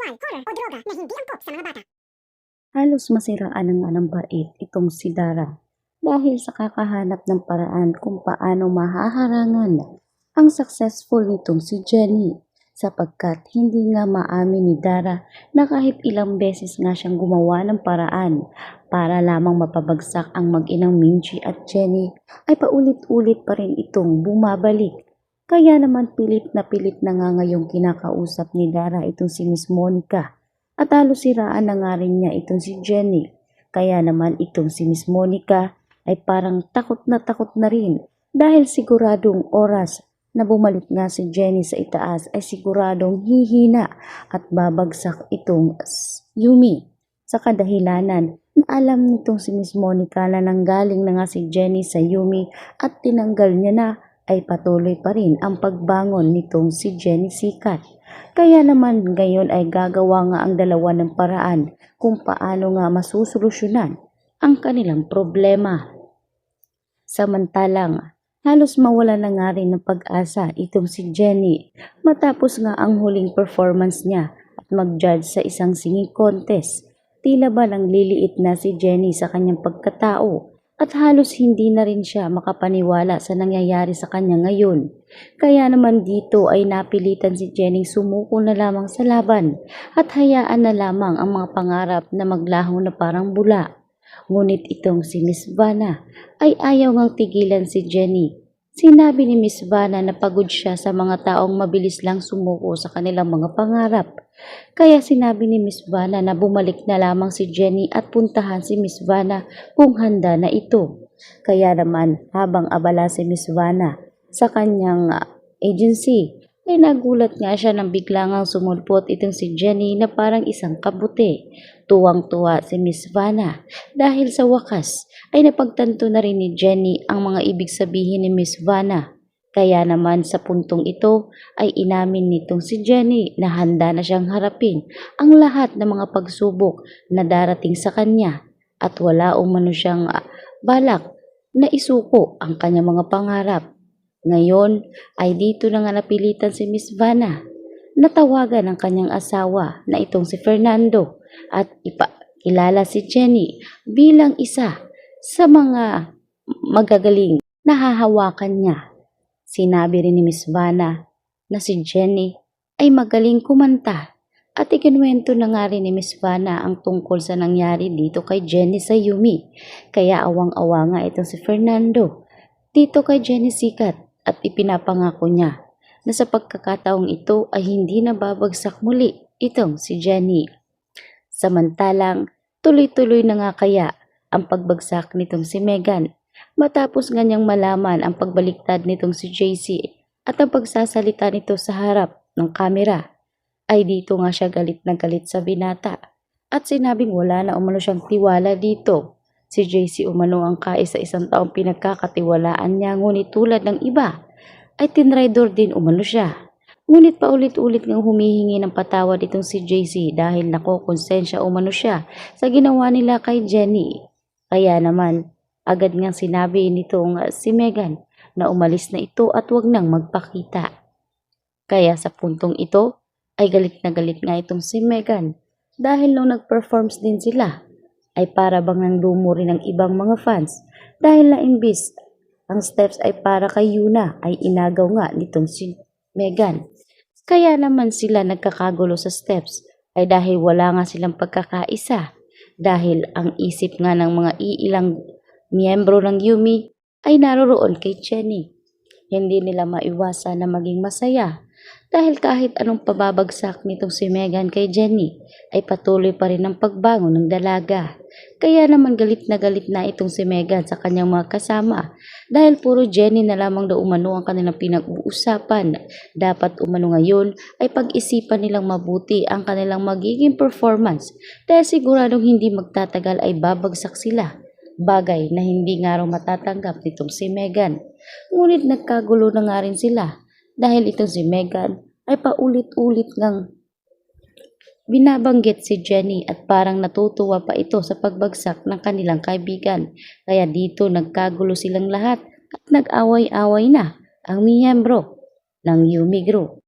sexual, horror o droga na hindi angkop sa mga bata. Halos masiraan ng ng bait itong si Dara dahil sa kakahanap ng paraan kung paano mahaharangan ang successful nitong si Jenny sapagkat hindi nga maamin ni Dara na kahit ilang beses nga siyang gumawa ng paraan para lamang mapabagsak ang mag-inang Minji at Jenny ay paulit-ulit pa rin itong bumabalik. Kaya naman pilit na nga ngayong kinakausap ni Dara itong si Miss Monica. At halos siraan na nga rin niya itong si Jenny. Kaya naman itong si Miss Monica ay parang takot na rin dahil siguradong oras na bumalik nga si Jenny sa itaas ay siguradong hihina at babagsak itong Yumi. Sa kadahilanan na alam nitong si Miss Monica na nanggaling na nga si Jenny sa Yumi at tinanggal niya na ay patuloy pa rin ang pagbangon nitong si Jenny Sikat. Kaya naman ngayon ay gagawa nga ang dalawa ng paraan kung paano nga masusolusyonan ang kanilang problema. Samantalang halos mawala na nga rin ng pag-asa itong si Jenny matapos nga ang huling performance niya at mag-judge sa isang singing contest. Tila ba nang liliit na si Jenny sa kanyang pagkatao at halos hindi na rin siya makapaniwala sa nangyayari sa kanya ngayon. Kaya naman dito ay napilitan si Jenny sumuko na lamang sa laban at hayaan na lamang ang mga pangarap na maglaho na parang bula. Ngunit itong si Miss Vanna ay ayaw ngang tigilan si Jenny. Sinabi ni Miss Vanna na pagod siya sa mga taong mabilis lang sumuko sa kanilang mga pangarap. Kaya sinabi ni Miss Vanna na bumalik na lamang si Jenny at puntahan si Miss Vanna kung handa na ito. Kaya naman habang abala si Miss Vanna sa kanyang agency, ay nagulat nga siya nang biglang sumulpot itong si Jenny na parang isang kabuti. Tuwang-tuwa si Miss Vanna dahil sa wakas ay napagtanto na rin ni Jenny ang mga ibig sabihin ni Miss Vanna. Kaya naman sa puntong ito ay inamin nitong si Jenny na handa na siyang harapin ang lahat ng mga pagsubok na darating sa kanya at wala umano siyang balak na isuko ang kanyang mga pangarap. Ngayon ay dito na nga napilitan si Miss Vanna na tawagan ang kanyang asawa na itong si Fernando at ipakilala si Jenny bilang isa sa mga magagaling na hahawakan niya. Sinabi rin ni Miss Vanna na si Jenny ay magaling kumanta at ikinwento na nga rin ni Miss Vanna ang tungkol sa nangyari dito kay Jenny sa Yumi. Kaya awang-awa nga itong si Fernando dito kay Jenny Sikat at ipinapangako niya na sa pagkakataong ito ay hindi na babagsak muli itong si Jenny. Samantalang tuloy-tuloy na nga kaya ang pagbagsak nitong si Megan matapos nga niyang malaman ang pagbaliktad nitong si JC at ang pagsasalita nito sa harap ng kamera, ay dito nga siya galit na galit sa binata at sinabing wala na umano siyang tiwala dito. Si JC umano ang kaisa-isang taong pinagkakatiwalaan niya, ngunit tulad ng iba ay tinraidor din umano siya. Ngunit paulit-ulit ngang humihingi ng patawad itong si JC dahil nakokonsensya umano siya sa ginawa nila kay Jenny. Kaya naman agad ngang sinabi nitong si Megan na umalis na ito at wag nang magpakita. Kaya sa puntong ito ay galit na galit nga itong si Megan dahil nung nag-performs din sila ay para bang nang lumo rin ng ibang mga fans dahil na imbis ang steps ay para kay Yuna ay inagaw nga nitong si Megan. Kaya naman sila nagkakagulo sa steps ay dahil wala nga silang pagkakaisa dahil ang isip nga ng mga iilang miyembro ng Yumi ay naroroon kay Jenny. Hindi nila maiwasan na maging masaya dahil kahit anong pababagsak nitong si Megan kay Jenny ay patuloy pa rin ang pagbangon ng dalaga. Kaya naman galit na itong si Megan sa kanyang mga kasama dahil puro Jenny na lamang daw umano ang kanilang pinag-uusapan. Dapat umano ngayon ay pag-isipan nilang mabuti ang kanilang magiging performance dahil siguradong hindi magtatagal ay babagsak sila. Bagay na hindi nga raw matatanggap nitong si Megan. Ngunit nagkagulo na nga rin sila dahil itong si Megan ay paulit-ulit ngang binabanggit si Jenny at parang natutuwa pa ito sa pagbagsak ng kanilang kaibigan. Kaya dito nagkagulo silang lahat at nag-away-away na ang miyembro ng Yumi Group.